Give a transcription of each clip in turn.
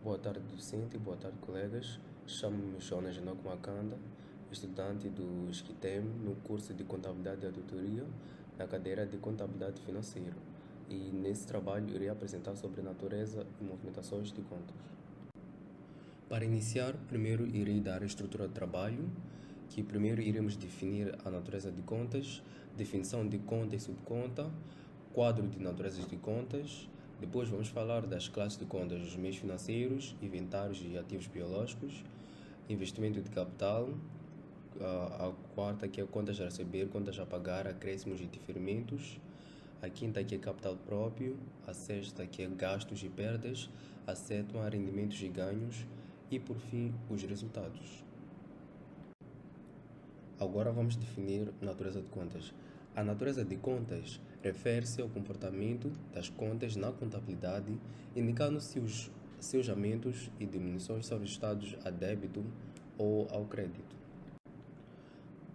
Boa tarde, docente, boa tarde, colegas. Chamo-me Jonas Enoque Makanda, estudante do SCTEM no curso de Contabilidade e Auditoria, na cadeira de Contabilidade Financeira. E nesse trabalho irei apresentar sobre a natureza e movimentações de contas. Para iniciar, primeiro irei dar a estrutura de trabalho, que primeiro iremos definir a natureza de contas, definição de conta e subconta, quadro de naturezas de contas. Depois vamos falar das classes de contas dos meios financeiros, inventários e ativos biológicos, investimento de capital, a quarta que é contas a receber, contas a pagar, acréscimos e diferimentos, a quinta que é capital próprio, a sexta que é gastos e perdas, a sétima rendimentos e ganhos e por fim os resultados. Agora vamos definir natureza de contas. A natureza de contas refere-se ao comportamento das contas na contabilidade, indicando se os seus aumentos e diminuições são registrados a débito ou ao crédito.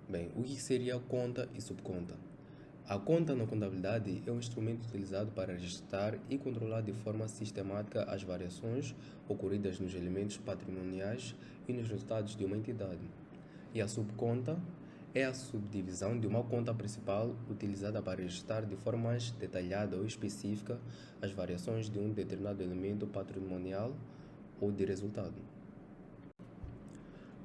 Bem, o que seria conta e subconta? A conta na contabilidade é um instrumento utilizado para registrar e controlar de forma sistemática as variações ocorridas nos elementos patrimoniais e nos resultados de uma entidade. E a subconta é a subdivisão de uma conta principal utilizada para registrar de forma mais detalhada ou específica as variações de um determinado elemento patrimonial ou de resultado.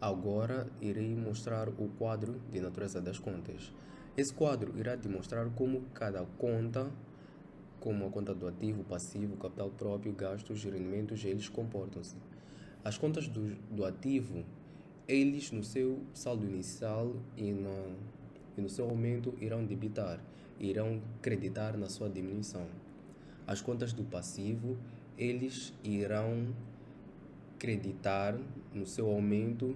Agora irei mostrar o quadro de natureza das contas. Esse quadro irá demonstrar como cada conta, como a conta do ativo, passivo, capital próprio, gastos e rendimentos, eles comportam-se. As contas do ativo, eles no seu saldo inicial e no seu aumento irão debitar, irão creditar na sua diminuição. As contas do passivo, eles irão creditar no seu aumento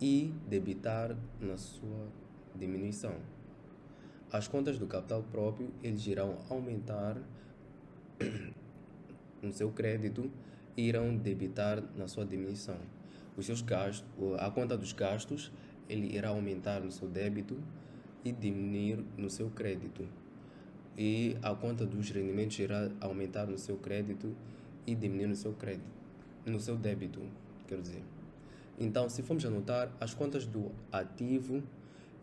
e debitar na sua diminuição. As contas do capital próprio, eles irão aumentar no seu crédito e irão debitar na sua diminuição. Os seus gastos, a conta dos gastos, ele irá aumentar no seu débito e diminuir no seu crédito. E a conta dos rendimentos irá aumentar no seu crédito e diminuir no seu crédito, no seu débito, quero dizer. Então, se formos anotar, as contas do ativo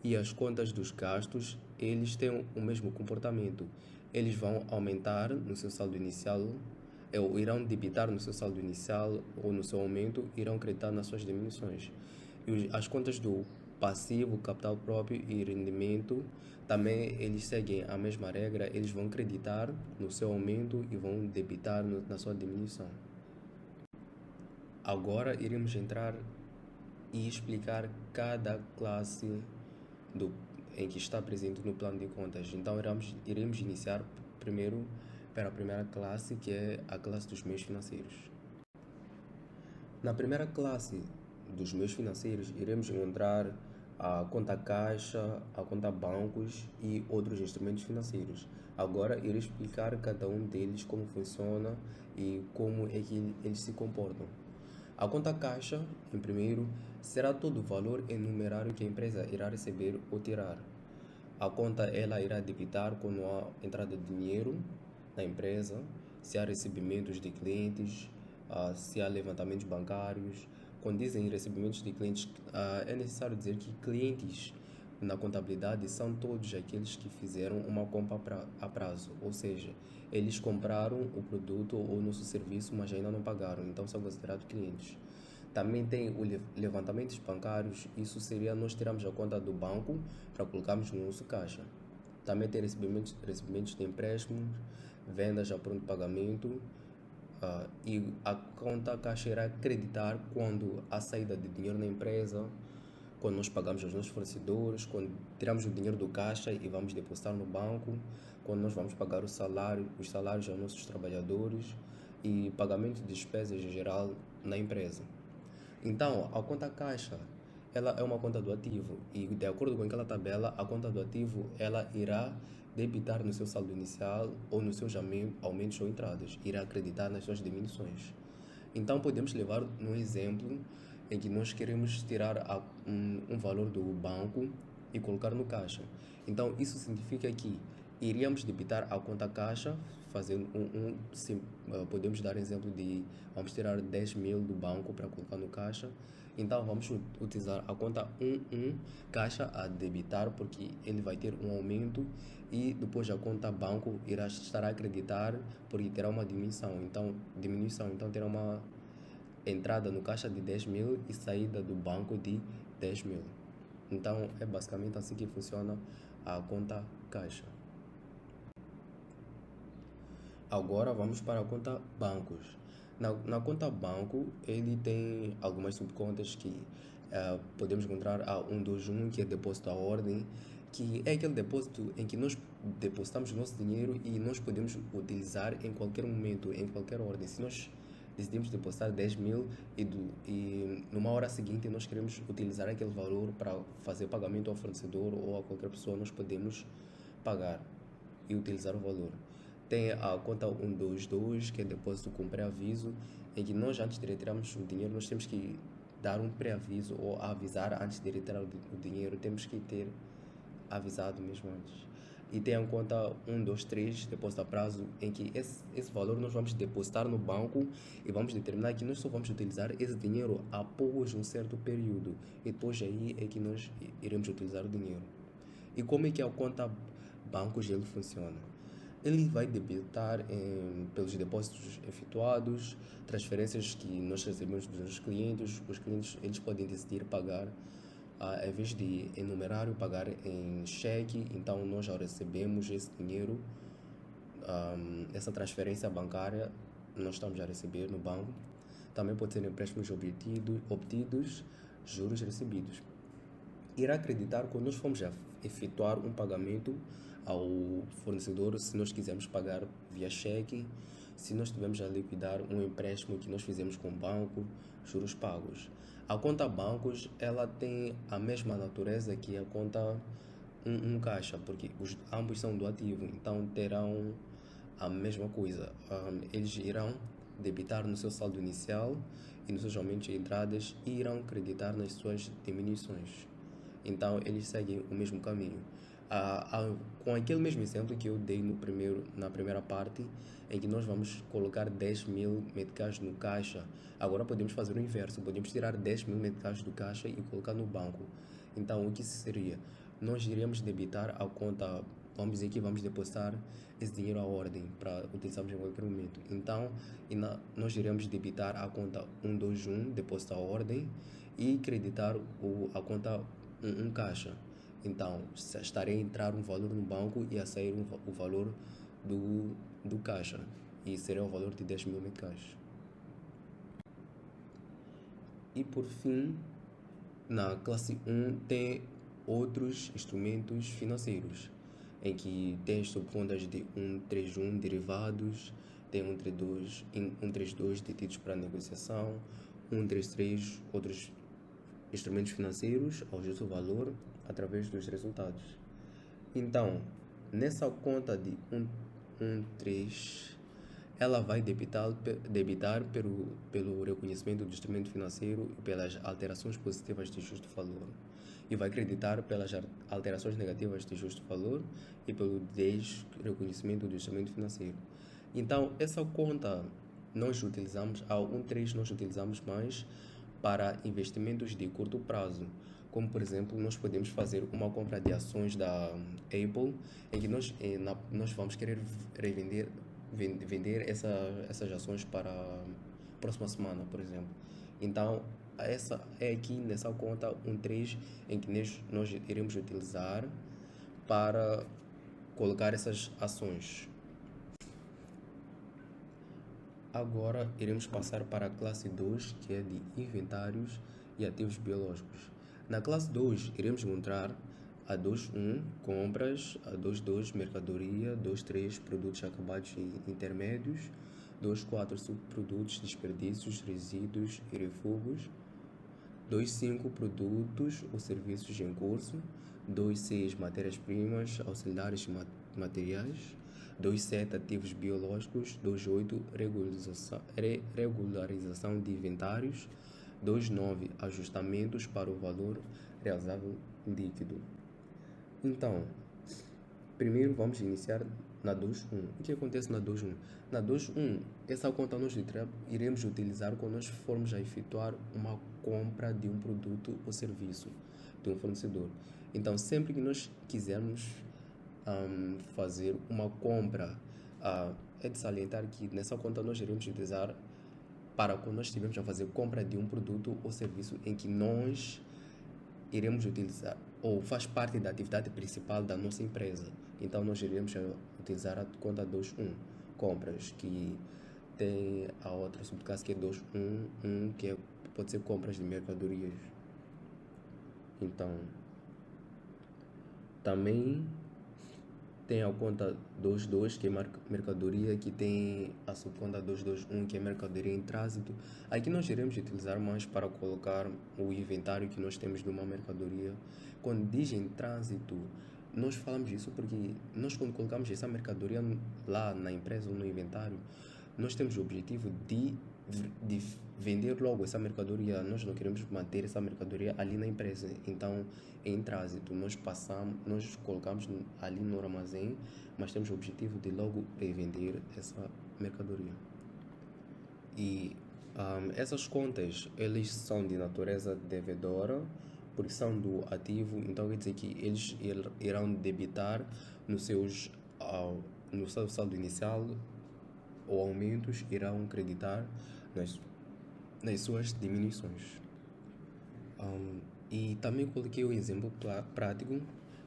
e as contas dos gastos, eles têm o mesmo comportamento. Eles vão aumentar no seu saldo inicial, ou irão debitar no seu saldo inicial ou no seu aumento, irão creditar nas suas diminuições. E as contas do passivo, capital próprio e rendimento, também eles seguem a mesma regra, eles vão creditar no seu aumento e vão debitar na sua diminuição. Agora iremos entrar e explicar cada classe em que está presente no plano de contas. Então iremos iniciar primeiro para a primeira classe, que é a classe dos meios financeiros. Na primeira classe dos meios financeiros iremos encontrar a conta caixa, a conta bancos e outros instrumentos financeiros. Agora irei explicar cada um deles como funciona e como é que eles se comportam. A conta caixa, em primeiro, será todo o valor em numerário que a empresa irá receber ou tirar. A conta ela irá debitar quando há entrada de dinheiro na empresa, se há recebimentos de clientes, se há levantamentos bancários. Quando dizem recebimentos de clientes, é necessário dizer que clientes na contabilidade são todos aqueles que fizeram uma compra a prazo, ou seja, eles compraram o produto ou o nosso serviço, mas ainda não pagaram, então são considerados clientes. Também tem o levantamentos bancários, isso seria nós tiramos a conta do banco para colocarmos no nosso caixa. Também tem recebimentos de empréstimos, vendas a pronto pagamento, e a conta caixa irá acreditar quando há saída de dinheiro na empresa, quando nós pagamos aos nossos fornecedores, quando tiramos o dinheiro do caixa e vamos depositar no banco, quando nós vamos pagar os salários aos nossos trabalhadores e pagamento de despesas em geral na empresa. Então, a conta caixa, ela é uma conta do ativo e de acordo com aquela tabela, a conta do ativo ela irá debitar no seu saldo inicial ou nos seus aumentos ou entradas, irá acreditar nas suas diminuições. Então, podemos levar um exemplo em que nós queremos tirar um valor do banco e colocar no caixa. Então, isso significa que iríamos debitar a conta caixa, fazendo podemos dar exemplo de, vamos tirar 10 mil do banco para colocar no caixa, então vamos utilizar a conta 11 caixa a debitar, porque ele vai ter um aumento, e depois a conta banco estará a acreditar, porque terá uma então terá uma entrada no caixa de 10 mil e saída do banco de 10 mil. Então é basicamente assim que funciona a conta caixa. Agora vamos para a conta bancos. Na conta banco, ele tem algumas subcontas que podemos encontrar a 121, que é depósito à ordem, que é aquele depósito em que nós depositamos o nosso dinheiro e nós podemos utilizar em qualquer momento, em qualquer ordem. Se nós decidimos depositar 10 mil e numa hora seguinte nós queremos utilizar aquele valor para fazer pagamento ao fornecedor ou a qualquer pessoa, nós podemos pagar e utilizar o valor. Tem a conta 122, que é depósito com pré-aviso, em que nós, antes de retirarmos o dinheiro, nós temos que dar um pré-aviso ou avisar antes de retirar o dinheiro, temos que ter avisado mesmo antes. E tem a conta 123, depósito a prazo, em que esse valor nós vamos depositar no banco e vamos determinar que nós só vamos utilizar esse dinheiro após um certo período, e depois aí é que nós iremos utilizar o dinheiro. E como é que a conta bancos ele funciona? Ele vai debitar pelos depósitos efetuados, transferências que nós recebemos dos nossos clientes. Os clientes eles podem decidir pagar, em vez de em numerário, pagar em cheque. Então nós já recebemos esse dinheiro, essa transferência bancária nós estamos a receber no banco. Também pode ser empréstimos obtidos, juros recebidos. Irá acreditar quando nós formos a efetuar um pagamento ao fornecedor, se nós quisermos pagar via cheque, se nós tivermos a liquidar um empréstimo que nós fizemos com o banco, juros pagos. A conta bancos ela tem a mesma natureza que a conta um caixa, porque ambos são do ativo, então terão a mesma coisa. Eles irão debitar no seu saldo inicial e nos seus aumentos e entradas, e irão creditar nas suas diminuições. Então eles seguem o mesmo caminho. Com aquele mesmo exemplo que eu dei na primeira parte, em que nós vamos colocar 10 mil meticais no caixa, agora podemos fazer o inverso, podemos tirar 10 mil meticais do caixa e colocar no banco. Então o que seria? Nós iremos debitar a conta, vamos dizer que vamos depositar esse dinheiro à ordem para utilizarmos em qualquer momento. Então nós iremos debitar a conta 121, depósito à ordem, e creditar a conta 1 caixa. Então estarei a entrar um valor no banco e a sair o valor do caixa, e será o valor de 10 mil meticais. E por fim, na classe 1 tem outros instrumentos financeiros, em que tem as subcontas de 131 derivados, tem 132 detidos para negociação, 133 outros instrumentos financeiros ao justo valor através dos resultados. Então, nessa conta de 113, ela vai debitar pelo reconhecimento do instrumento financeiro e pelas alterações positivas de justo valor, e vai creditar pelas alterações negativas de justo valor e pelo desreconhecimento do instrumento financeiro. Então, essa conta nós utilizamos, a 1.3 nós utilizamos mais para investimentos de curto prazo, como por exemplo, nós podemos fazer uma compra de ações da Apple, em que nós vamos querer vender essas ações para a próxima semana, por exemplo. Então, essa é aqui nessa conta 1.3 em que nós iremos utilizar para colocar essas ações. Agora iremos passar para a classe 2, que é de inventários e ativos biológicos. Na classe 2 iremos encontrar a 2.1 compras, a 2.2 mercadoria, 2.3 produtos acabados e intermédios, 2.4 subprodutos, desperdícios, resíduos e refugos, 2.5 produtos ou serviços em curso, 2.6 matérias-primas, auxiliares e materiais, 2.7 ativos biológicos, 2.8 regularização de inventários, 2.9 ajustamentos para o valor realizável líquido. Então, primeiro vamos iniciar na 2.1. O que acontece na 2.1? Na 2.1, essa conta nós iremos utilizar quando nós formos a efetuar uma compra de um produto ou serviço de um fornecedor. Então, sempre que nós quisermos fazer uma compra, é de salientar que nessa conta nós iremos utilizar para quando nós estivermos a fazer compra de um produto ou serviço em que nós iremos utilizar ou faz parte da atividade principal da nossa empresa. Então nós iremos utilizar a conta 2.1, compras, que tem a outra subclasse que é 2.1.1, que pode ser compras de mercadorias. Então também tem a conta 2.2, que é mercadoria, que tem a subconta 2.2.1, que é mercadoria em trânsito. Aqui nós iremos utilizar mais para colocar o inventário que nós temos de uma mercadoria. Quando diz em trânsito, nós falamos isso porque nós, quando colocamos essa mercadoria lá na empresa ou no inventário, nós temos o objetivo de vender logo essa mercadoria. Nós não queremos manter essa mercadoria ali na empresa. Então, em trânsito, nós colocamos ali no armazém, mas temos o objetivo de logo vender essa mercadoria. E essas contas, eles são de natureza devedora, porque são do ativo. Então quer dizer que eles irão debitar no seu saldo inicial, ou aumentos irão creditar nas suas diminuições. E também coloquei o exemplo prático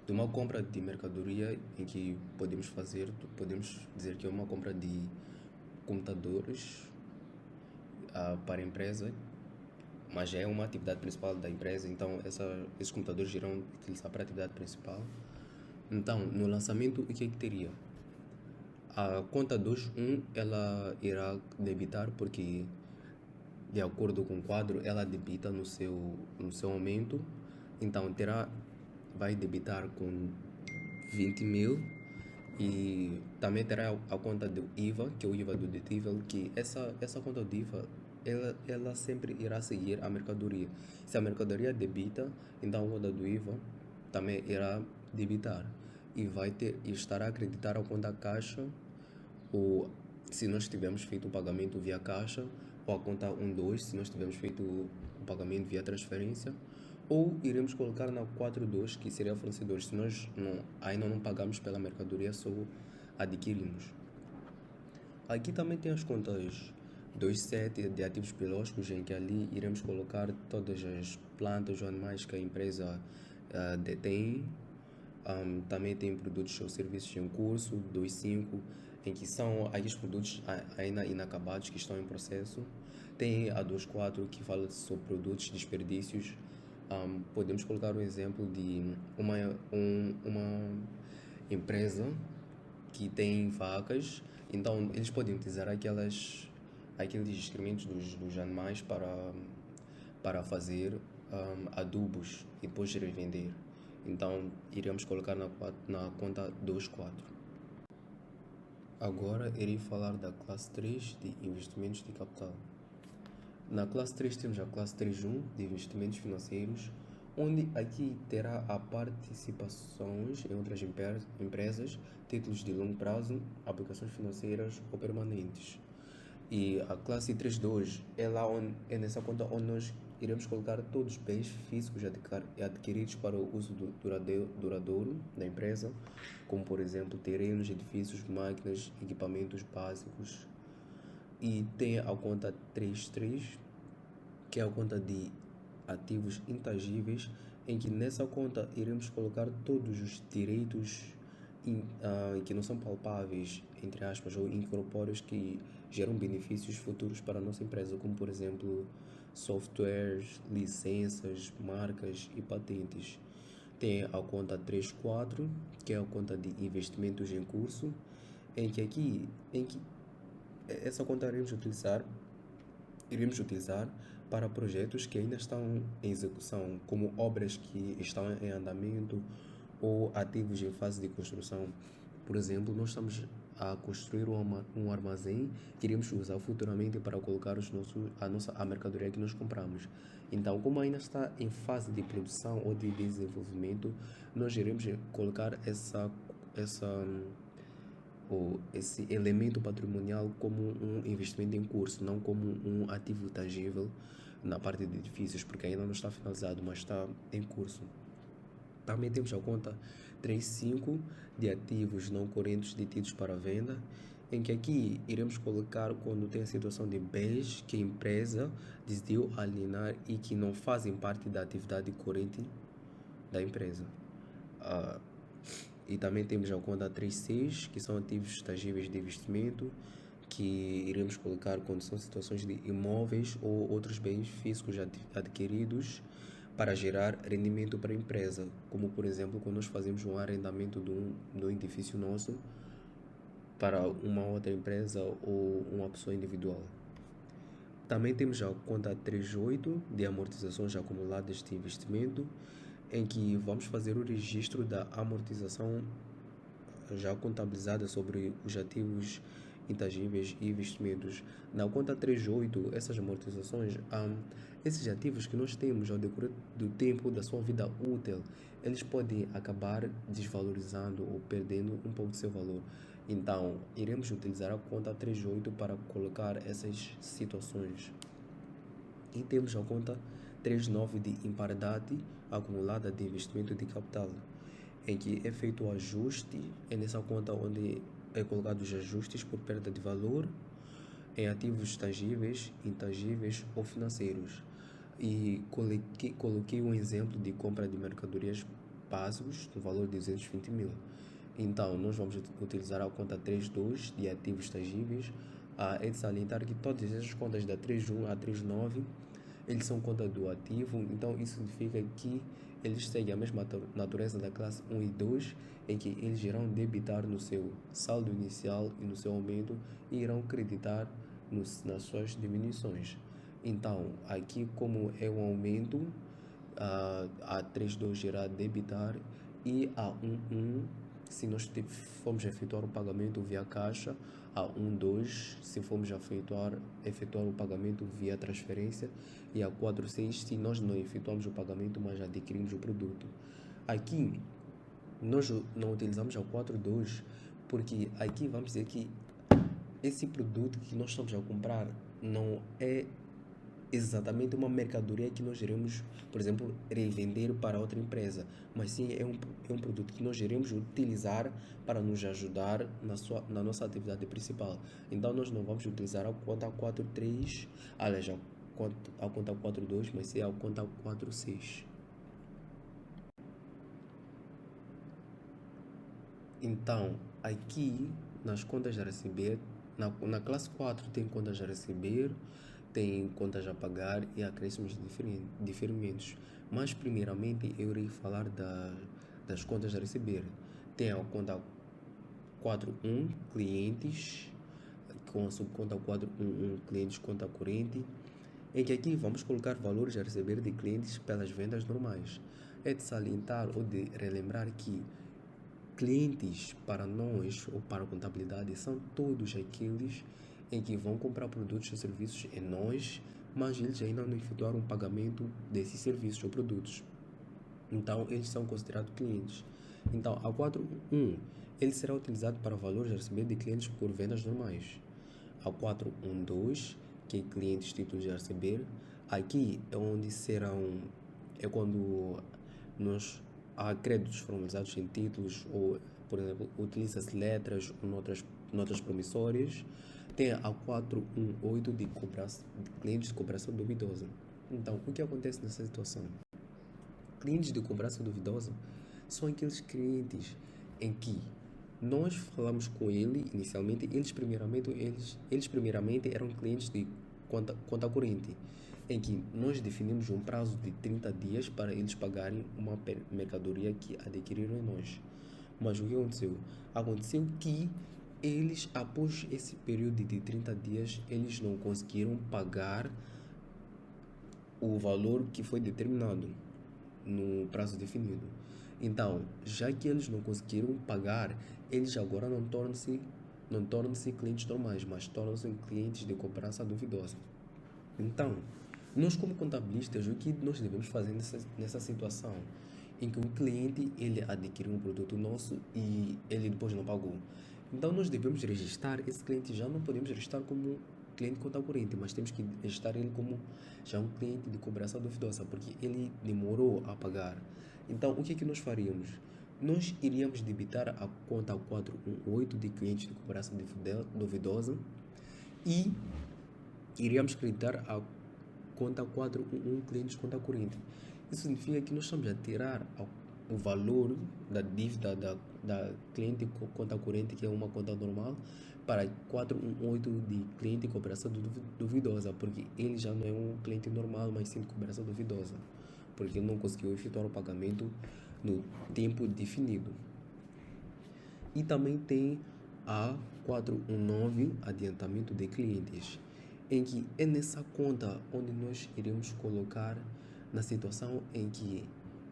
de uma compra de mercadoria, em que podemos dizer que é uma compra de computadores para a empresa, mas já é uma atividade principal da empresa. Então esses computadores irão utilizar para a atividade principal. Então, no lançamento, o que teria? A conta 2.1 ela irá debitar, porque de acordo com o quadro ela debita no seu aumento. Então vai debitar com 20.000. E também terá a conta do IVA, que é o IVA dedutível, que essa conta do IVA ela sempre irá seguir a mercadoria. Se a mercadoria debita, então a conta do IVA também irá debitar, e estará a acreditar a conta caixa, ou se nós tivermos feito o pagamento via caixa, ou a conta 1.2, se nós tivermos feito o pagamento via transferência, ou iremos colocar na 4.2, que seria fornecedor, se nós ainda não pagamos pela mercadoria, só adquirimos. Aqui também tem as contas 2.7 de ativos biológicos, em que ali iremos colocar todas as plantas ou animais que a empresa detém. Também tem produtos ou serviços em curso, 2.5, em que são aqueles produtos ainda inacabados que estão em processo. Tem a 2.4, que fala sobre produtos desperdícios. Podemos colocar um exemplo de uma empresa que tem vacas. Então eles podem utilizar aqueles excrementos dos animais para fazer adubos e depois revender. Então iremos colocar na conta 2.4. Agora irei falar da classe 3 de investimentos de capital. Na classe 3 temos a classe 3.1 de investimentos financeiros, onde aqui terá a participações em outras empresas, títulos de longo prazo, aplicações financeiras ou permanentes. E a classe 3.2 é nessa conta onde nós iremos colocar todos os bens físicos adquiridos para o uso duradouro da empresa, como por exemplo terrenos, edifícios, máquinas, equipamentos básicos. E tem a conta 3.3, que é a conta de ativos intangíveis, em que nessa conta iremos colocar todos os direitos que não são palpáveis, entre aspas, ou incorpóreos, que geram benefícios futuros para a nossa empresa, como por exemplo softwares, licenças, marcas e patentes. Tem a conta 3.4, que é a conta de investimentos em curso, em que essa conta iremos utilizar para projetos que ainda estão em execução, como obras que estão em andamento ou ativos em fase de construção. Por exemplo, nós estamos a construir um armazém que iremos usar futuramente para colocar a mercadoria que nós compramos. Então, como ainda está em fase de produção ou de desenvolvimento, nós iremos colocar esse elemento patrimonial como um investimento em curso, não como um ativo tangível na parte de edifícios, porque ainda não está finalizado, mas está em curso. Também temos a conta 3.5 de ativos não correntes detidos para venda, em que aqui iremos colocar quando tem a situação de bens que a empresa decidiu alienar e que não fazem parte da atividade corrente da empresa. E também temos a conta 3.6, que são ativos tangíveis de investimento, que iremos colocar quando são situações de imóveis ou outros bens físicos adquiridos para gerar rendimento para a empresa, como por exemplo quando nós fazemos um arrendamento de um edifício nosso para uma outra empresa ou uma pessoa individual. Também temos a conta 3.8 de amortizações acumuladas de investimento, em que vamos fazer o registro da amortização já contabilizada sobre os ativos intangíveis e investimentos. Na conta 3.8, essas amortizações, esses ativos que nós temos ao decorrer do tempo da sua vida útil, eles podem acabar desvalorizando ou perdendo um pouco de seu valor. Então, iremos utilizar a conta 3.8 para colocar essas situações. E temos a conta 3.9 de imparidade acumulada de investimento de capital, em que é feito o ajuste, é nessa conta onde é colocado os ajustes por perda de valor em ativos tangíveis, intangíveis ou financeiros. E coloquei um exemplo de compra de mercadorias básicos no valor de 220 mil. Então, nós vamos utilizar a conta 3.2 de ativos tangíveis. É de salientar que todas essas contas da 3.1 a 3.9 eles são conta do ativo, então isso significa que eles seguem a mesma natureza da classe 1 e 2, em que eles irão debitar no seu saldo inicial e no seu aumento e irão creditar nas suas diminuições. Então, aqui como é um aumento, a 3.2 irá debitar e a 1.1, se nós formos efetuar o pagamento via caixa, a 1.2 se formos efetuar o pagamento via transferência, e a 4.6 se nós não efetuamos o pagamento, mas adquirimos o produto. Aqui nós não utilizamos a 4.2 porque aqui vamos dizer que esse produto que nós estamos a comprar não é exatamente uma mercadoria que nós iremos, por exemplo, revender para outra empresa, mas sim é um produto que nós iremos utilizar para nos ajudar na nossa atividade principal. Então nós não vamos utilizar a conta 4.3, aliás, a conta 4.2, mas sim a conta 4.6. Então, aqui nas contas a receber, na classe 4 tem contas a receber, tem contas a pagar e acréscimos de diferimentos. Mas primeiramente eu irei falar das contas a receber. Tem a conta 4.1 clientes, com a subconta 4.1 clientes conta corrente, em que aqui vamos colocar valores a receber de clientes pelas vendas normais. É de salientar ou de relembrar que clientes para nós ou para a contabilidade são todos aqueles em que vão comprar produtos ou serviços em nós, mas eles ainda não efetuaram o pagamento desses serviços ou produtos. Então, eles são considerados clientes. Então, a 4.1 ele será utilizado para valores a receber de clientes por vendas normais. A 4.1.2, que é clientes títulos a receber, aqui é onde é quando há créditos formalizados em títulos ou, por exemplo, utiliza-se letras ou notas promissórias. Tem a 4.1.8 de clientes de cooperação duvidosa. Então, o que acontece nessa situação? Clientes de cooperação duvidosa são aqueles clientes em que nós falamos com ele inicialmente, eles primeiramente eram clientes de conta corrente, em que nós definimos um prazo de 30 dias para eles pagarem uma mercadoria que adquiriram em nós. Mas o que aconteceu? Aconteceu que eles, após esse período de 30 dias, eles não conseguiram pagar o valor que foi determinado no prazo definido. Então, já que eles não conseguiram pagar, eles agora não tornam-se clientes normais, mas tornam-se clientes de cobrança duvidosa. Então, nós como contabilistas, o que nós devemos fazer nessa situação? em que o cliente ele adquiriu um produto nosso e ele depois não pagou. Então nós devemos registrar esse cliente, já não podemos registrar como cliente conta corrente, mas temos que registrar ele como já um cliente de cobrança duvidosa, porque ele demorou a pagar. Então o que é que nós faríamos? Nós iríamos debitar a conta 418 de clientes de cobrança duvidosa e iríamos creditar a conta 411 clientes conta corrente. Isso significa que nós estamos a tirar o valor da dívida da cliente conta corrente, que é uma conta normal, para 418 de cliente de cobrança duvidosa, porque ele já não é um cliente normal, mas sim de cobrança duvidosa, porque ele não conseguiu efetuar o pagamento no tempo definido. E também tem a 419, adiantamento de clientes, em que é nessa conta onde nós iremos colocar na situação em que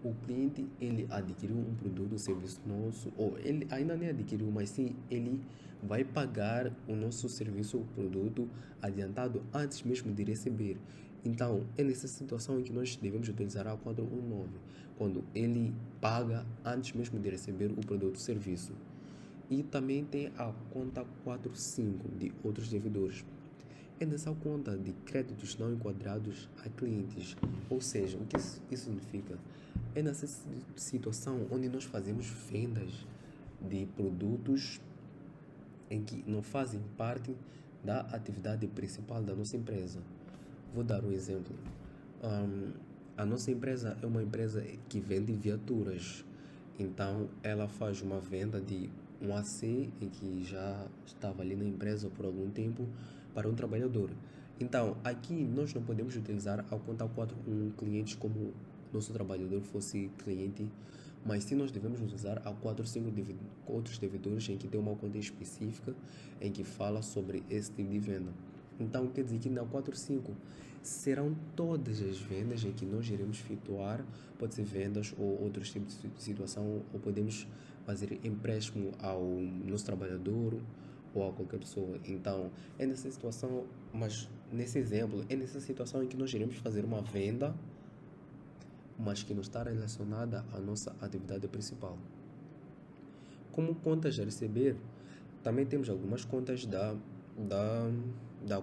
o cliente ele adquiriu um produto ou serviço nosso, ou ele ainda nem adquiriu, mas sim ele vai pagar o nosso serviço ou produto adiantado antes mesmo de receber. Então, é nessa situação em que nós devemos utilizar a 419, quando ele paga antes mesmo de receber o produto ou serviço. E também tem a conta 45 de outros devedores. É nessa conta de créditos não enquadrados a clientes. Ou seja, o que isso significa? É nessa situação onde nós fazemos vendas de produtos em que não fazem parte da atividade principal da nossa empresa. Vou dar um exemplo. A nossa empresa é uma empresa que vende viaturas. Então, ela faz uma venda de um AC em que já estava ali na empresa por algum tempo para um trabalhador. Então, aqui nós não podemos utilizar a conta 4 clientes como nosso trabalhador fosse cliente, mas sim nós devemos utilizar a 45 outros devedores em que tem uma conta específica em que fala sobre esse tipo de venda. Então, quer dizer que na 45 serão todas as vendas em que nós iremos efetuar, pode ser vendas ou outros tipos de situação, ou podemos fazer empréstimo ao nosso trabalhador ou a qualquer pessoa. Então, é nessa situação, mas nesse exemplo, é nessa situação em que nós iremos fazer uma venda, mas que não está relacionada à nossa atividade principal. Como contas a receber, também temos algumas contas da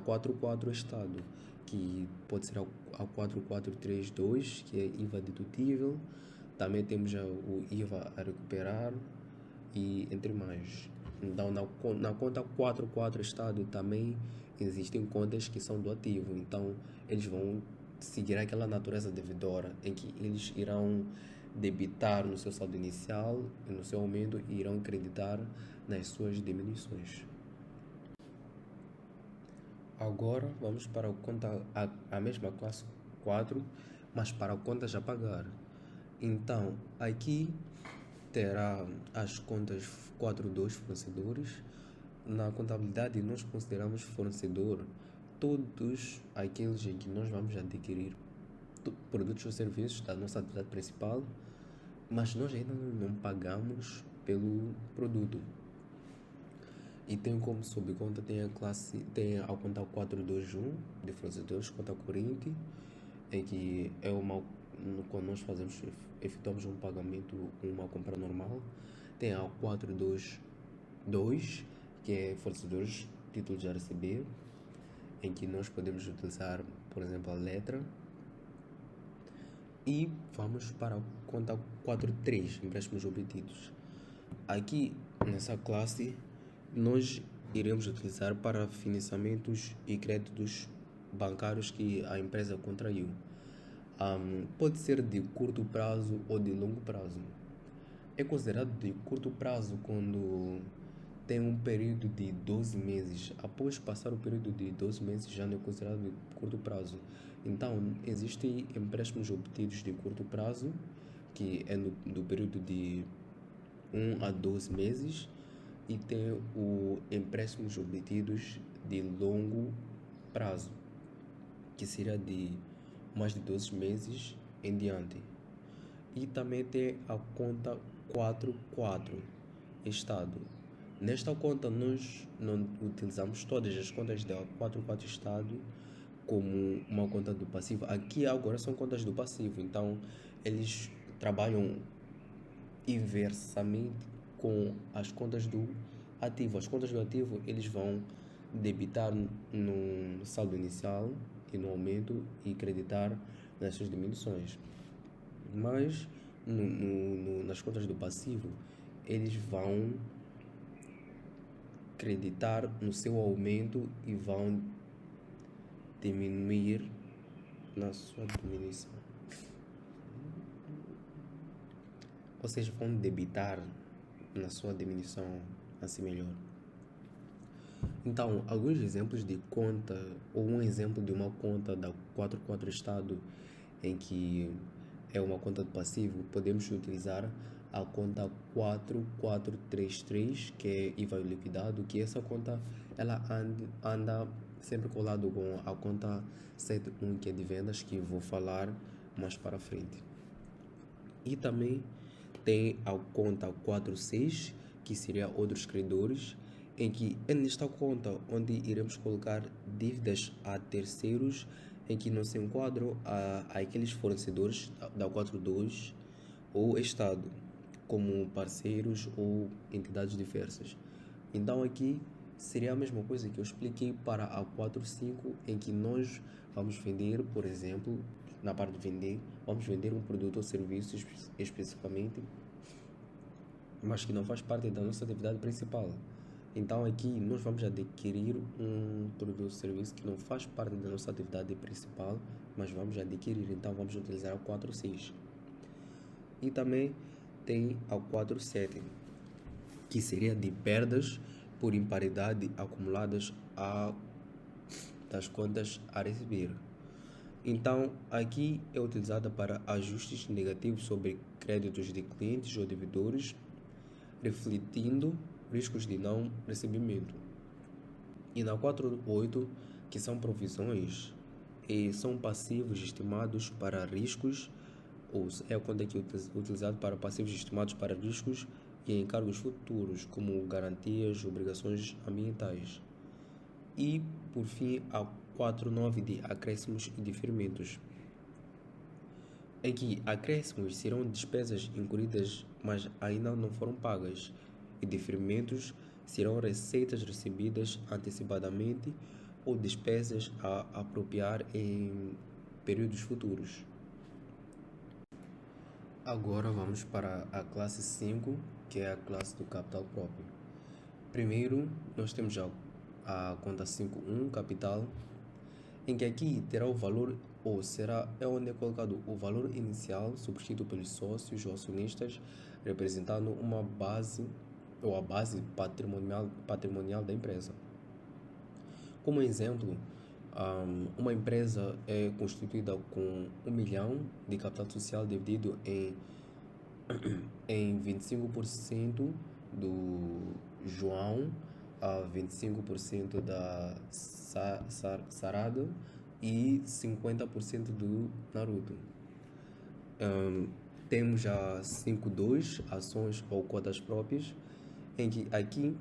44 Estado, que pode ser a 4432, que é IVA dedutível. Também temos o IVA a recuperar e entre mais. Então, na conta 44 Estado também existem contas que são do ativo. Então, eles vão seguir aquela natureza devedora em que eles irão debitar no seu saldo inicial e no seu aumento e irão creditar nas suas diminuições. Agora vamos para a mesma classe 4, mas para contas a pagar. Então, aqui terá as contas 42 fornecedores. Na contabilidade, nós consideramos fornecedor todos aqueles em que nós vamos adquirir produtos ou serviços da nossa atividade principal, mas nós ainda não pagamos pelo produto. E tem como subconta, tem a conta 421 de fornecedores, conta corrente, em que é quando nós efetuamos um pagamento, uma compra normal. Tem a 422, que é fornecedores, títulos a receber, em que nós podemos utilizar, por exemplo, a letra. E vamos para a conta 43, empréstimos obtidos. Aqui, nessa classe, nós iremos utilizar para financiamentos e créditos bancários que a empresa contraiu. Pode ser de curto prazo ou de longo prazo. É considerado de curto prazo quando tem um período de 12 meses. Após passar o período de 12 meses, já não é considerado de curto prazo. Então, existem empréstimos obtidos de curto prazo, que é do período de 1 a 12 meses, e tem o empréstimos obtidos de longo prazo, que seria de mais de 12 meses em diante. E também tem a conta 44 Estado. Nesta conta nós não utilizamos todas as contas da 44 Estado como uma conta do passivo. Aqui agora são contas do passivo, então eles trabalham inversamente com as contas do ativo. As contas do ativo eles vão debitar no saldo inicial e no aumento e creditar nas suas diminuições. Mas nas contas do passivo eles vão creditar no seu aumento e vão diminuir na sua diminuição. Ou seja, vão debitar na sua diminuição, assim melhor. Então, alguns exemplos de conta, ou um exemplo de uma conta da 44 estado, em que é uma conta de passivo, podemos utilizar a conta 4433, que é IVA liquidado, que essa conta ela anda sempre colado com a conta 71, que é de vendas, que vou falar mais para frente. E também tem a conta 46, que seria outros credores, em que é nesta conta onde iremos colocar dívidas a terceiros, em que não se enquadram aqueles fornecedores da 42 ou Estado, como parceiros ou entidades diversas. Então aqui seria a mesma coisa que eu expliquei para a 45, em que nós vamos vender, por exemplo, na parte de vender, vamos vender um produto ou serviço especificamente, mas que não faz parte da nossa atividade principal. Então aqui nós vamos adquirir um produto ou serviço que não faz parte da nossa atividade principal, mas vamos adquirir, então vamos utilizar a 46. E também tem a 47, que seria de perdas por imparidade acumuladas das contas a receber. Então, aqui é utilizada para ajustes negativos sobre créditos de clientes ou devedores, refletindo riscos de não recebimento. E na 48, que são provisões, e são passivos estimados para riscos, ou é a conta que é utilizada para passivos estimados para riscos e encargos futuros, como garantias, obrigações ambientais. E, por fim, a 49 de acréscimos e diferimentos, em que acréscimos serão despesas incorridas, mas ainda não foram pagas, e diferimentos serão receitas recebidas antecipadamente ou despesas a apropriar em períodos futuros. Agora vamos para a classe 5, que é a classe do capital próprio. Primeiro, nós temos a conta 5.1, capital, em que aqui terá o valor, ou é onde é colocado o valor inicial subscrito pelos sócios ou acionistas, representando uma base, ou a base patrimonial da empresa. Como exemplo, uma empresa é constituída com 1 milhão de capital social dividido em 25% do João, a 25% da Sarada e 50% do Naruto. Temos a 5.2, ações ou cotas próprias, em que aqui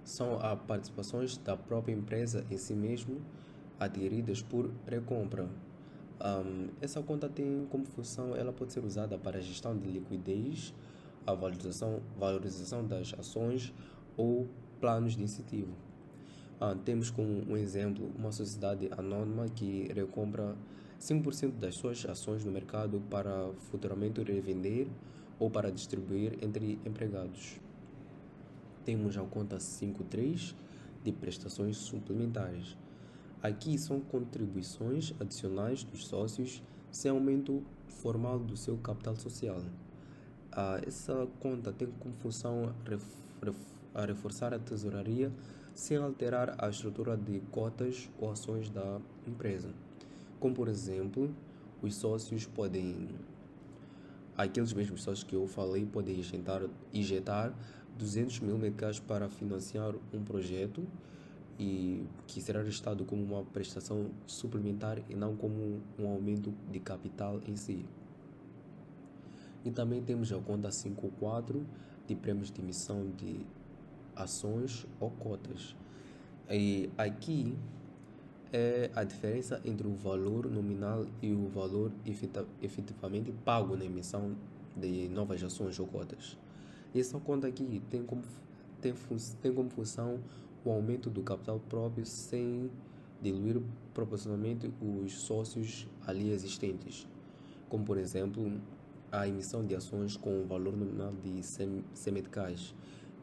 são as participações da própria empresa em si mesmo, adquiridas por recompra. Essa conta tem como função, ela pode ser usada para a gestão de liquidez, a valorização das ações ou planos de incentivo. Temos como um exemplo uma sociedade anônima que recompra 5% das suas ações no mercado para futuramente revender ou para distribuir entre empregados. Temos a conta 5.3 de prestações suplementares. Aqui são contribuições adicionais dos sócios sem aumento formal do seu capital social. Essa conta tem como função reforçar a tesouraria sem alterar a estrutura de cotas ou ações da empresa. Como, por exemplo, os sócios aqueles mesmos sócios que eu falei, podem injetar 200 mil meticais para financiar um projeto e que será listado como uma prestação suplementar e não como um aumento de capital em si. E também temos a conta 5.4 de prêmios de emissão de ações ou cotas. E aqui é a diferença entre o valor nominal e o valor efetivamente pago na emissão de novas ações ou cotas. Essa conta aqui tem como função o aumento do capital próprio sem diluir proporcionalmente os sócios ali existentes, como por exemplo a emissão de ações com um valor nominal de 100 meticais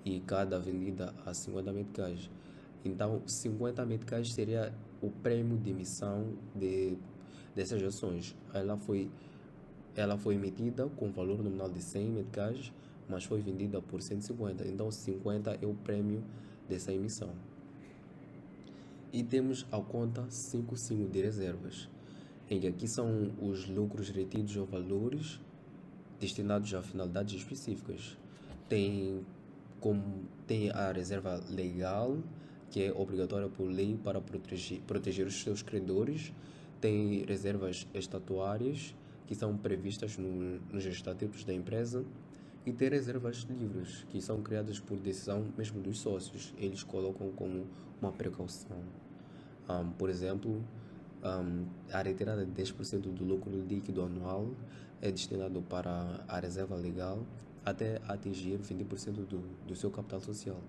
e cada vendida a 50 meticais. Então, 50 meticais seria o prêmio de emissão dessas ações. Ela foi emitida com valor nominal de 100 meticais, mas foi vendida por 150. Então, 50 é o prêmio dessa emissão. E temos a conta 55 de reservas, em que aqui são os lucros retidos ou valores destinados a finalidades específicas. Tem a reserva legal, que é obrigatória por lei para proteger os seus credores. Tem reservas estatuárias, que são previstas nos estatutos da empresa. E tem reservas livres, que são criadas por decisão mesmo dos sócios. Eles colocam como uma precaução. Por exemplo, a retirada de 10% do lucro líquido anual é destinado para a reserva legal até atingir 20% do seu capital social.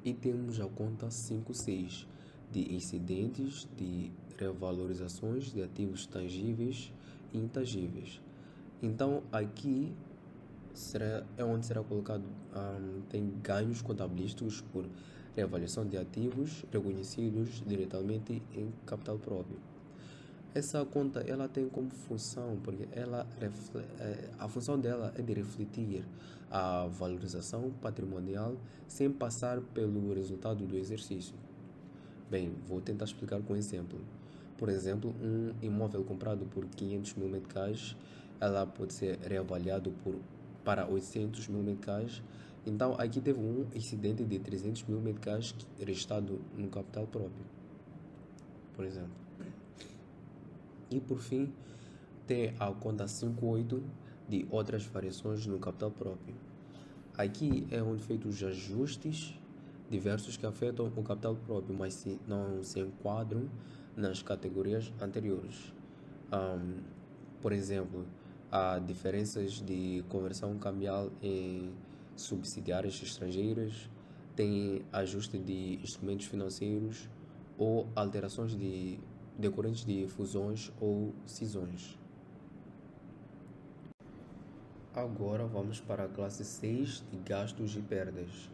E temos a conta 56 de incidentes de revalorizações de ativos tangíveis e intangíveis. Então aqui é onde será colocado, tem ganhos contabilísticos por reavaliação de ativos reconhecidos diretamente em capital próprio. Essa conta ela tem como função, porque a função dela é de refletir a valorização patrimonial sem passar pelo resultado do exercício. Bem, vou tentar explicar com um exemplo. Por exemplo, um imóvel comprado por 500 mil meticais, ela pode ser reavaliado para 800 mil meticais. Então, aqui teve um excedente de 300 mil meticais registrado no capital próprio, por exemplo. E, por fim, tem a conta 58 de outras variações no capital próprio. Aqui é onde feitos os ajustes diversos que afetam o capital próprio, mas não se enquadram nas categorias anteriores. Por exemplo, há diferenças de conversão cambial em subsidiárias estrangeiras, tem ajuste de instrumentos financeiros ou alterações decorrentes de fusões ou cisões. Agora vamos para a classe 6 de gastos e perdas.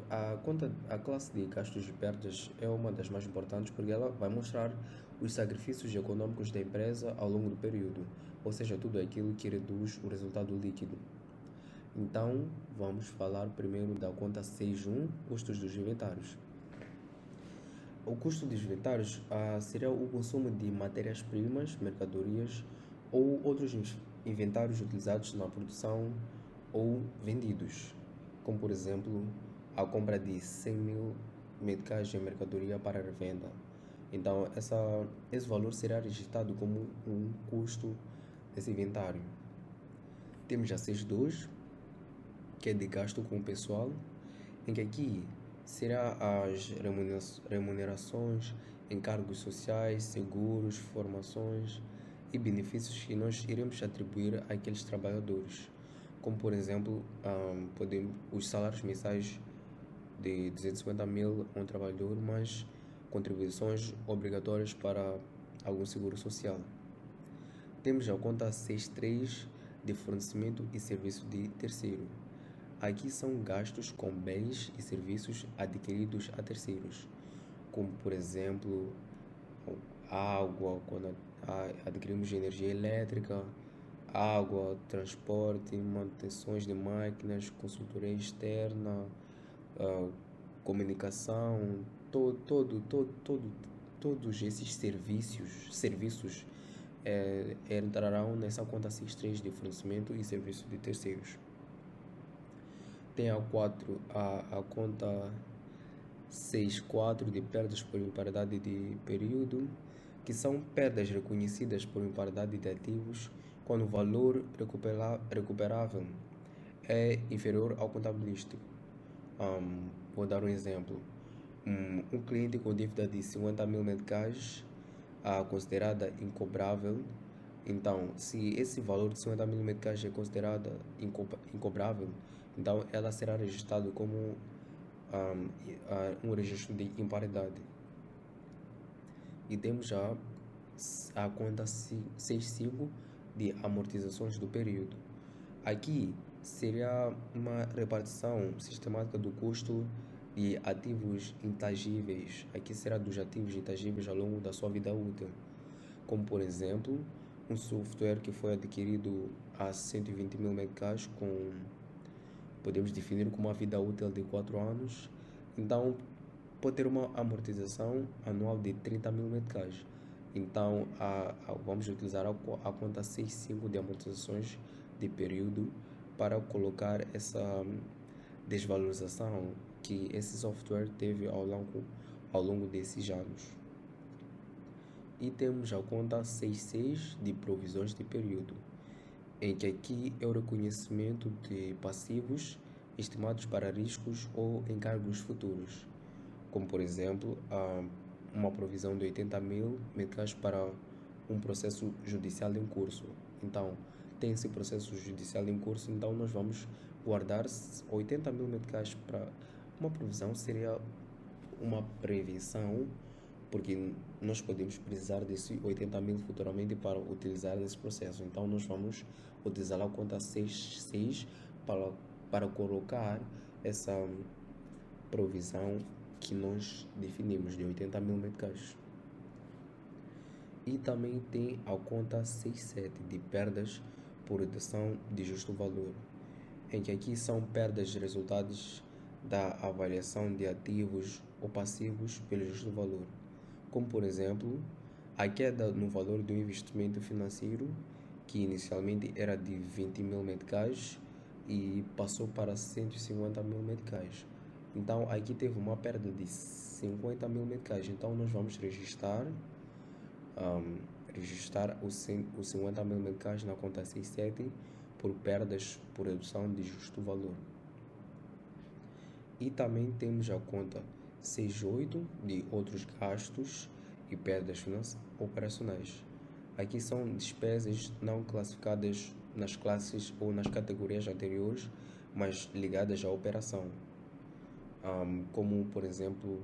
A classe de gastos e perdas é uma das mais importantes porque ela vai mostrar os sacrifícios econômicos da empresa ao longo do período, ou seja, tudo aquilo que reduz o resultado líquido. Então, vamos falar primeiro da conta 6.1, custos dos inventários. O custo dos inventários seria o consumo de matérias-primas, mercadorias ou outros inventários utilizados na produção ou vendidos, como por exemplo a compra de 100 mil meticais em mercadoria para revenda. Então esse valor será registrado como um custo desse inventário. Temos a 6.2, que é de gasto com o pessoal, em que aqui será as remunerações, encargos sociais, seguros, formações e benefícios que nós iremos atribuir àqueles trabalhadores, como por exemplo os salários mensais de 250 mil a um trabalhador, mas contribuições obrigatórias para algum seguro social. Temos a conta 6.3 de fornecimento e serviço de terceiro. Aqui são gastos com bens e serviços adquiridos a terceiros, como por exemplo água, quando adquirimos energia elétrica, água, transporte, manutenções de máquinas, consultoria externa, comunicação, todos esses serviços entrarão nessa conta 6.3 de fornecimento e serviço de terceiros. Tem a conta 6.4 de perdas por imparidade de período, que são perdas reconhecidas por imparidade de ativos quando o valor recuperável é inferior ao contabilístico. Vou dar um exemplo. Um cliente com dívida de 50 mil meticais, considerada incobrável, Então, se esse valor de 50 mil meticais é considerada incobrável, então ela será registrada como um registro de imparidade. E temos já a conta 65 de amortizações do período. Aqui seria uma repartição sistemática do custo de ativos intangíveis. Aqui será dos ativos intangíveis ao longo da sua vida útil, como por exemplo um software que foi adquirido a 120 mil meticais, podemos definir como uma vida útil de 4 anos. Então pode ter uma amortização anual de 30 mil meticais. Então vamos utilizar a conta 65 de amortizações de período para colocar essa desvalorização que esse software teve ao longo desses anos. E temos a conta 66 de provisões de período, em que aqui é o reconhecimento de passivos estimados para riscos ou encargos futuros, como por exemplo uma provisão de 80 mil meticais para um processo judicial em curso. Então, tem esse processo judicial em curso, então nós vamos guardar 80 mil meticais para uma provisão. Seria uma prevenção, porque nós podemos precisar desse 80 mil futuramente para utilizar nesse processo. Então nós vamos utilizar a conta 66 para colocar essa provisão que nós definimos de 80 mil meticais. E também tem a conta 67 de perdas por redução de justo valor, em que aqui são perdas resultados da avaliação de ativos ou passivos pelo justo valor, como por exemplo a queda no valor do investimento financeiro, que inicialmente era de 20 mil meticais e passou para 150 mil meticais. Então aqui teve uma perda de 50 mil meticais. Então nós vamos registrar os 50 mil meticais na conta 67 por perdas por redução de justo valor. E também temos a conta 68 de outros gastos e perdas operacionais. Aqui são despesas não classificadas nas classes ou nas categorias anteriores, mas ligadas à operação, como por exemplo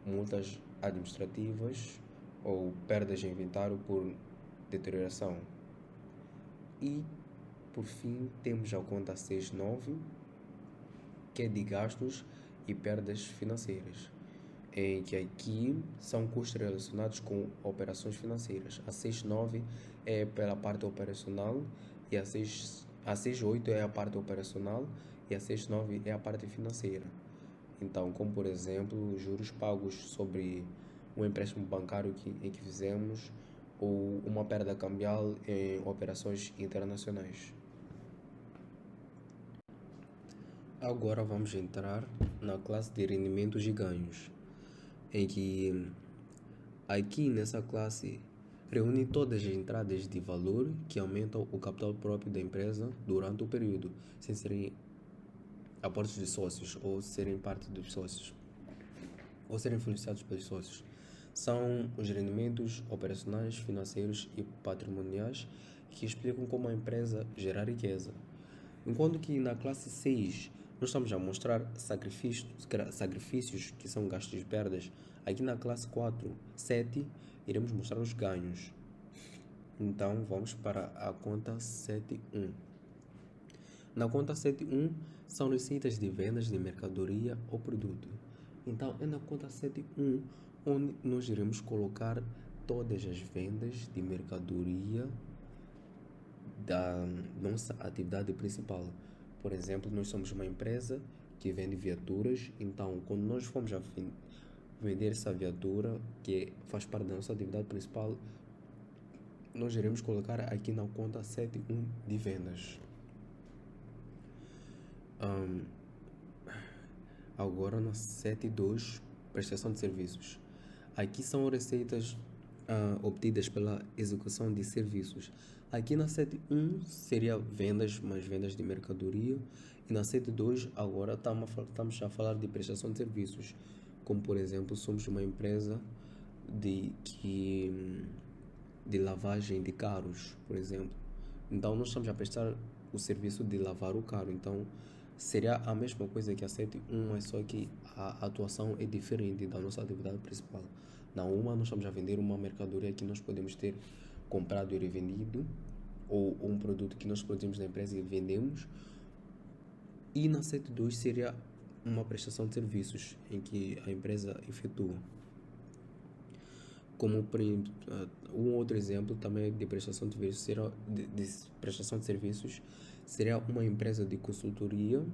multas administrativas ou perdas de inventário por deterioração. E por fim temos a conta 69, que é de gastos e perdas financeiras, em que aqui são custos relacionados com operações financeiras. A 69 é pela parte operacional e a 68 é a parte operacional e a 69 é a parte financeira. Então, como por exemplo, juros pagos sobre um empréstimo bancário em que fizemos, ou uma perda cambial em operações internacionais. Agora vamos entrar na classe de rendimentos e ganhos, em que aqui nessa classe reúne todas as entradas de valor que aumentam o capital próprio da empresa durante o período, sem serem aportes de sócios ou serem parte dos sócios, ou serem financiados pelos sócios. São os rendimentos operacionais, financeiros e patrimoniais que explicam como a empresa gera riqueza. Enquanto que na classe 6 nós estamos a mostrar sacrifícios que são gastos e perdas. Aqui na classe 7 iremos mostrar os ganhos. Então vamos para a conta 7.1. Na conta 7.1 são receitas de vendas de mercadoria ou produto. Então é na conta 7.1 onde nós iremos colocar todas as vendas de mercadoria da nossa atividade principal. Por exemplo, nós somos uma empresa que vende viaturas, então quando nós formos a vender essa viatura, que faz parte da nossa atividade principal, nós iremos colocar aqui na conta 7.1 de vendas. Agora na 7.2, prestação de serviços. Aqui são receitas obtidas pela execução de serviços. Aqui na 7.1 seria vendas, mais vendas de mercadoria. E na 7.2 agora estamos a falar de prestação de serviços. Como por exemplo, somos uma empresa que de lavagem de carros, por exemplo. Então, nós estamos a prestar o serviço de lavar o carro. Então, seria a mesma coisa que a 7.1, é só que a atuação é diferente da nossa atividade principal. Na uma, nós estamos a vender uma mercadoria que nós podemos ter comprado e revendido, ou um produto que nós produzimos na empresa e vendemos. E na 7.2 seria uma prestação de serviços em que a empresa efetua. Um outro exemplo também de prestação de serviços seria uma empresa de consultoria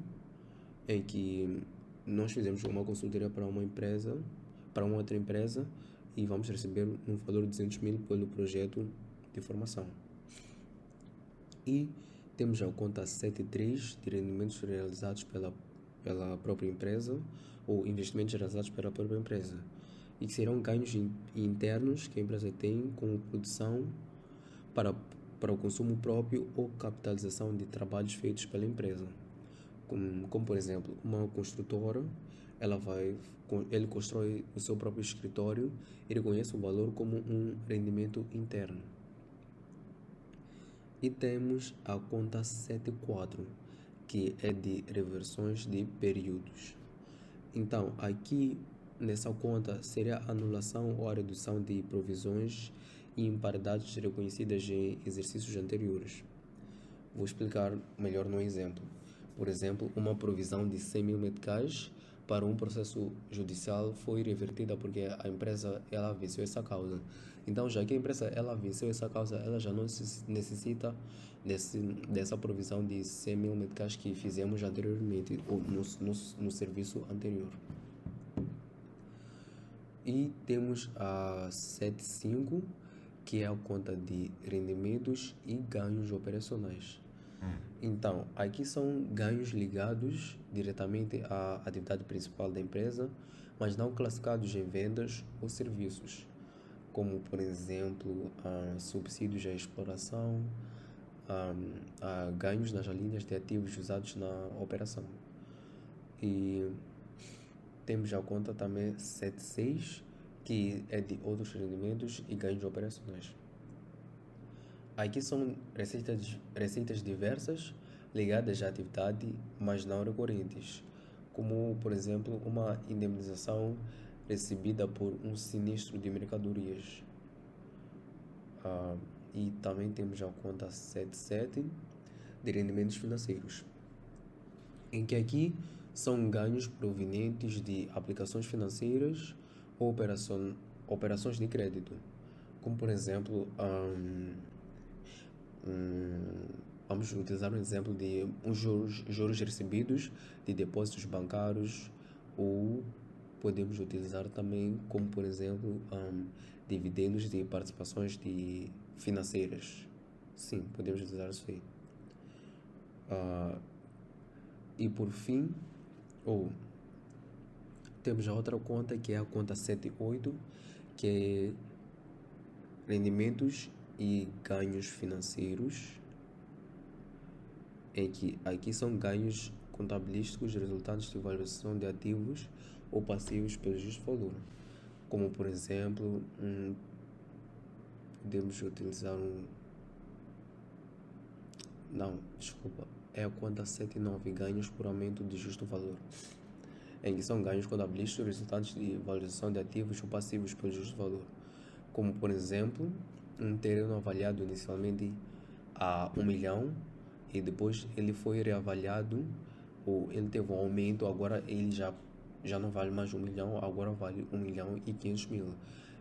em que nós fizemos uma consultoria para uma outra empresa e vamos receber um valor de 200 mil pelo projeto de formação. E temos a conta 7.3 de rendimentos realizados pela própria empresa ou investimentos realizados pela própria empresa, e que serão ganhos internos que a empresa tem como produção para o consumo próprio ou capitalização de trabalhos feitos pela empresa. Como por exemplo, uma construtora, ele constrói o seu próprio escritório e reconhece o valor como um rendimento interno. E temos a conta 7.4, que é de reversões de períodos. Então, aqui nessa conta seria a anulação ou a redução de provisões e imparidades reconhecidas em exercícios anteriores. Vou explicar melhor no exemplo. Por exemplo, uma provisão de 100 mil meticais para um processo judicial foi revertida porque a empresa ela venceu essa causa. Então, já que a empresa ela venceu essa causa, ela já não necessita dessa provisão de 100 mil meticais que fizemos anteriormente ou no serviço anterior. E temos a 7.5, que é a conta de rendimentos e ganhos operacionais. Então, aqui são ganhos ligados diretamente à atividade principal da empresa, mas não classificados em vendas ou serviços, como, por exemplo, subsídios à exploração, ganhos nas linhas de ativos usados na operação. E temos a conta também 7.6, que é de outros rendimentos e ganhos operacionais. Aqui são receitas diversas ligadas à atividade, mas não recorrentes, como, por exemplo, uma indemnização recebida por um sinistro de mercadorias. E também temos a conta 7.7 de rendimentos financeiros, em que aqui são ganhos provenientes de aplicações financeiras ou operações de crédito, como por exemplo, vamos utilizar um exemplo de juros recebidos de depósitos bancários, ou podemos utilizar também como, por exemplo, dividendos de participações financeiras. Sim, podemos utilizar isso aí. E por fim, temos a outra conta, que é a conta 7.8, que é rendimentos e ganhos financeiros, em que aqui são ganhos contabilísticos resultantes de valorização de ativos ou passivos pelo justo valor, como por exemplo, podemos utilizar é a conta 7.9, ganhos por aumento de justo valor, em que são ganhos contabilísticos resultantes de valorização de ativos ou passivos pelo justo valor, como por exemplo, um terreno avaliado inicialmente a 1 milhão e depois ele foi reavaliado, ou ele teve um aumento, agora ele já não vale mais 1 milhão, agora vale 1 milhão e 500 mil.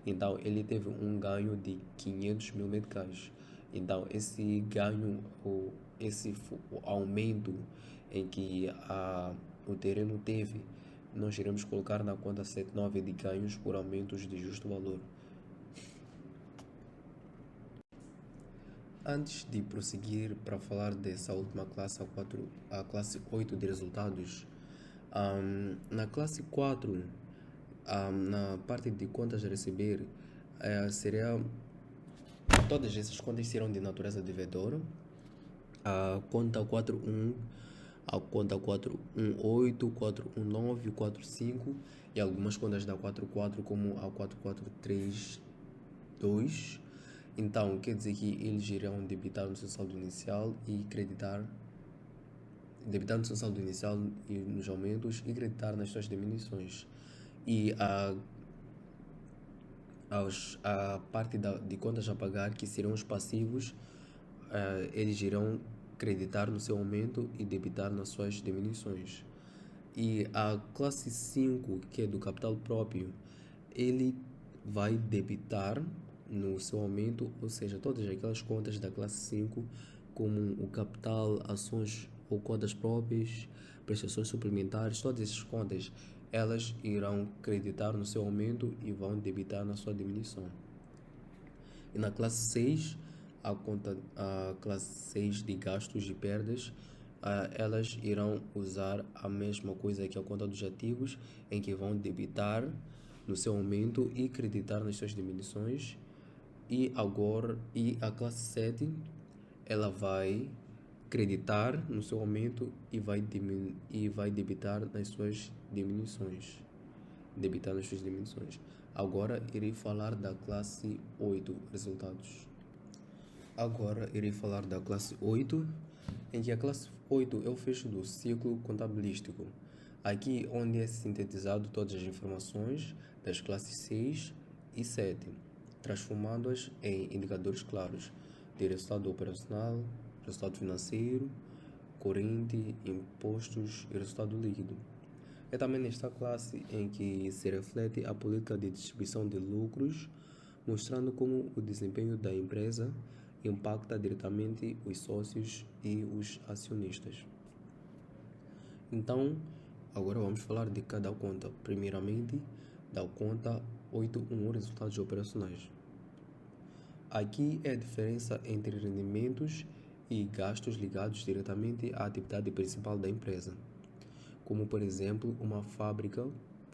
Então ele teve um ganho de 500 mil meticais. Então esse ganho, ou esse aumento em que o terreno teve, nós iremos colocar na conta 7.9 de ganhos por aumentos de justo valor. Antes de prosseguir para falar dessa última classe, a classe 8 de resultados, na classe 4, na parte de contas a receber, todas essas contas serão de natureza devedora. A conta 4.1, a conta 4.1.8, 4.1.9, 4.5 e algumas contas da 4.4, como a 4.4.3.2 Então, quer dizer que eles irão debitar no seu saldo inicial e creditar, debitar no seu saldo inicial e nos aumentos e creditar nas suas diminuições. E a parte de contas a pagar, que serão os passivos, eles irão creditar no seu aumento e debitar nas suas diminuições. E a classe 5, que é do capital próprio, ele vai debitar no seu aumento, ou seja, todas aquelas contas da classe 5, como o capital, ações ou contas próprias, prestações suplementares, todas essas contas, elas irão creditar no seu aumento e vão debitar na sua diminuição. E na classe 6, a classe 6 de gastos e perdas, elas irão usar a mesma coisa que a conta dos ativos, em que vão debitar no seu aumento e creditar nas suas diminuições. E a classe 7, ela vai creditar no seu aumento e vai debitar nas suas diminuições. Agora irei falar da classe 8, resultados. Agora irei falar da classe 8, em que a classe 8 é o fecho do ciclo contabilístico. Aqui onde é sintetizado todas as informações das classes 6 e 7, transformando-as em indicadores claros de resultado operacional, resultado financeiro, corrente, impostos e resultado líquido. É também nesta classe em que se reflete a política de distribuição de lucros, mostrando como o desempenho da empresa impacta diretamente os sócios e os acionistas. Então, agora vamos falar de cada conta. Primeiramente, da conta 8.1, resultados operacionais. Aqui é a diferença entre rendimentos e gastos ligados diretamente à atividade principal da empresa, como por exemplo uma fábrica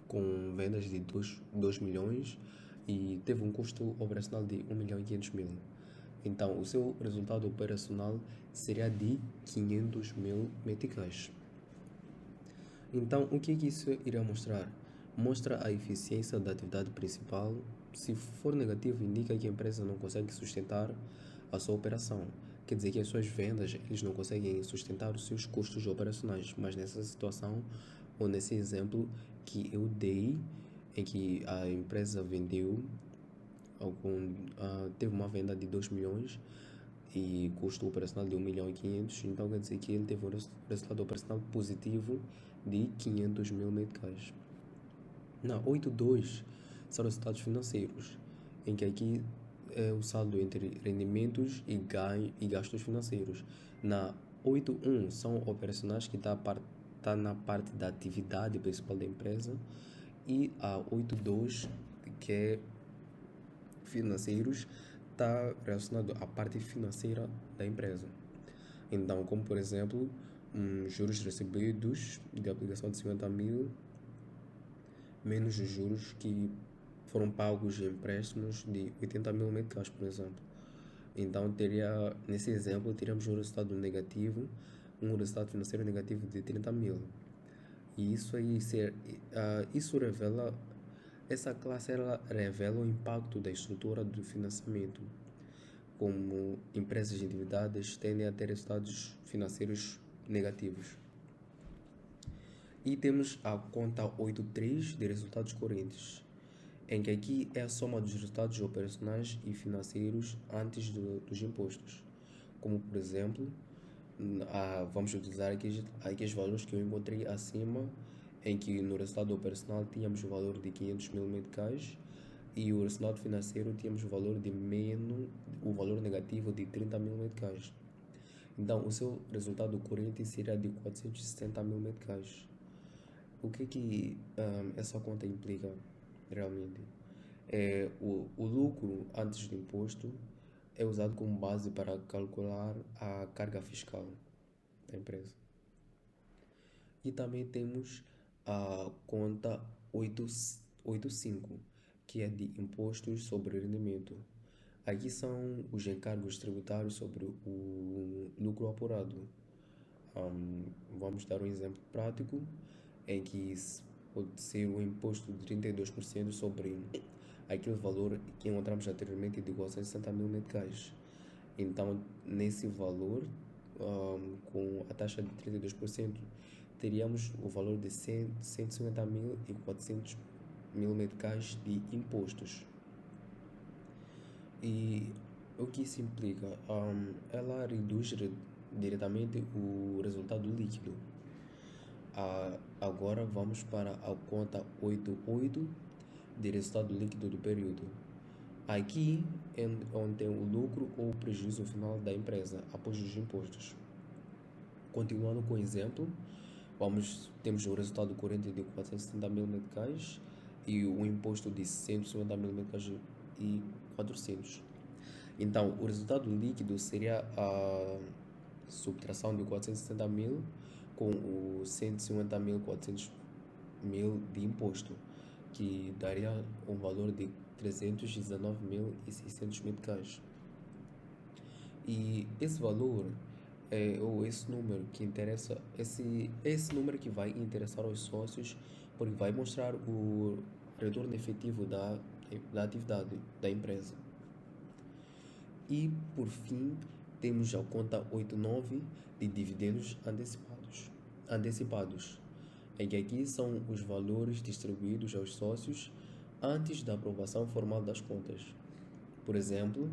com vendas de 2 milhões e teve um custo operacional de 1.500.000. Então, o seu resultado operacional seria de 500.000 meticais. Então, o que isso irá mostrar? Mostra a eficiência da atividade principal. Se for negativo, indica que a empresa não consegue sustentar a sua operação. Quer dizer que as suas vendas, eles não conseguem sustentar os seus custos operacionais. Mas nessa situação, ou nesse exemplo que eu dei, em que a empresa vendeu, teve uma venda de 2 milhões e custo operacional de 1.500.000, então quer dizer que ele teve um resultado operacional positivo de 500.000 meticais. Na 8.2 são resultados financeiros, em que aqui é o saldo entre rendimentos e gastos financeiros. Na 8.1 são operacionais, que está na parte da atividade principal da empresa, e a 8.2, que é financeiros, está relacionado à parte financeira da empresa. Então, como por exemplo, juros recebidos de aplicação de 50.000 menos os juros que foram pagos em empréstimos de 80.000 meticais, por exemplo. Então, nesse exemplo, teríamos um resultado negativo, um resultado financeiro negativo de 30.000. E isso revela, essa classe ela revela o impacto da estrutura do financiamento, como empresas endividadas tendem a ter resultados financeiros negativos. E temos a conta 8.3 de resultados correntes, em que aqui é a soma dos resultados operacionais e financeiros antes dos impostos. Como por exemplo, vamos utilizar aqui os valores que eu encontrei acima, em que no resultado operacional tínhamos o valor de 500.000 meticais e o resultado financeiro tínhamos o valor negativo de 30.000 meticais. Então, o seu resultado corrente seria de 460.000 meticais. O que essa conta implica realmente? O lucro antes do imposto é usado como base para calcular a carga fiscal da empresa. E também temos a conta 8.5, que é de impostos sobre rendimento. Aqui são os encargos tributários sobre o lucro apurado. Vamos dar um exemplo prático, em que pode ser o imposto de 32% sobre aquele valor que encontramos anteriormente de igual a 60 mil meticais. Então, nesse valor, com a taxa de 32%, teríamos o valor de 150.400 mil meticais de impostos. E o que isso implica? Ela reduz diretamente o resultado líquido. Agora vamos para a conta 88 de resultado líquido do período. Aqui é onde tem o lucro ou o prejuízo final da empresa após os impostos. Continuando com o exemplo, temos o resultado corrente de 470 mil meticais e o imposto de 150 mil meticais e 400. Então, o resultado líquido seria a subtração de 460 mil com os 150 mil, 400 mil de imposto, que daria um valor de 319.600 meticais. E esse valor, ou esse número que interessa, esse número que vai interessar aos sócios, porque vai mostrar o retorno efetivo da atividade da empresa. E, por fim, temos a conta 89 de dividendos antecipados, em que aqui são os valores distribuídos aos sócios antes da aprovação formal das contas. Por exemplo,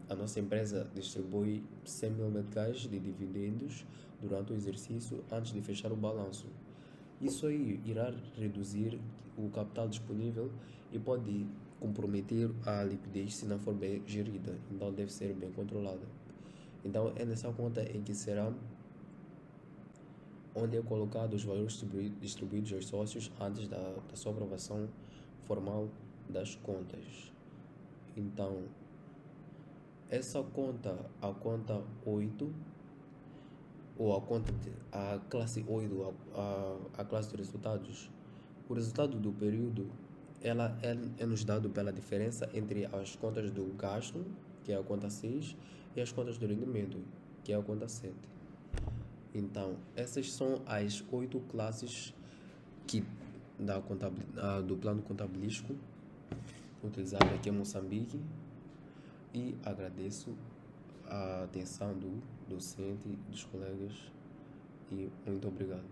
a nossa empresa distribui 100 mil meticais de dividendos durante o exercício antes de fechar o balanço. Isso aí irá reduzir o capital disponível e pode comprometer a liquidez se não for bem gerida, então deve ser bem controlada. Então é nessa conta em que será onde é colocado os valores distribuídos aos sócios antes da sua aprovação formal das contas. Então, essa conta, a conta 8, ou a classe 8, a classe de resultados, o resultado do período, ela é nos dado pela diferença entre as contas do gasto, que é a conta 6, e as contas do rendimento, que é a conta 7. Então, essas são as 8 classes do plano contabilístico utilizado aqui em Moçambique, e agradeço a atenção do docente, dos colegas, e muito obrigado.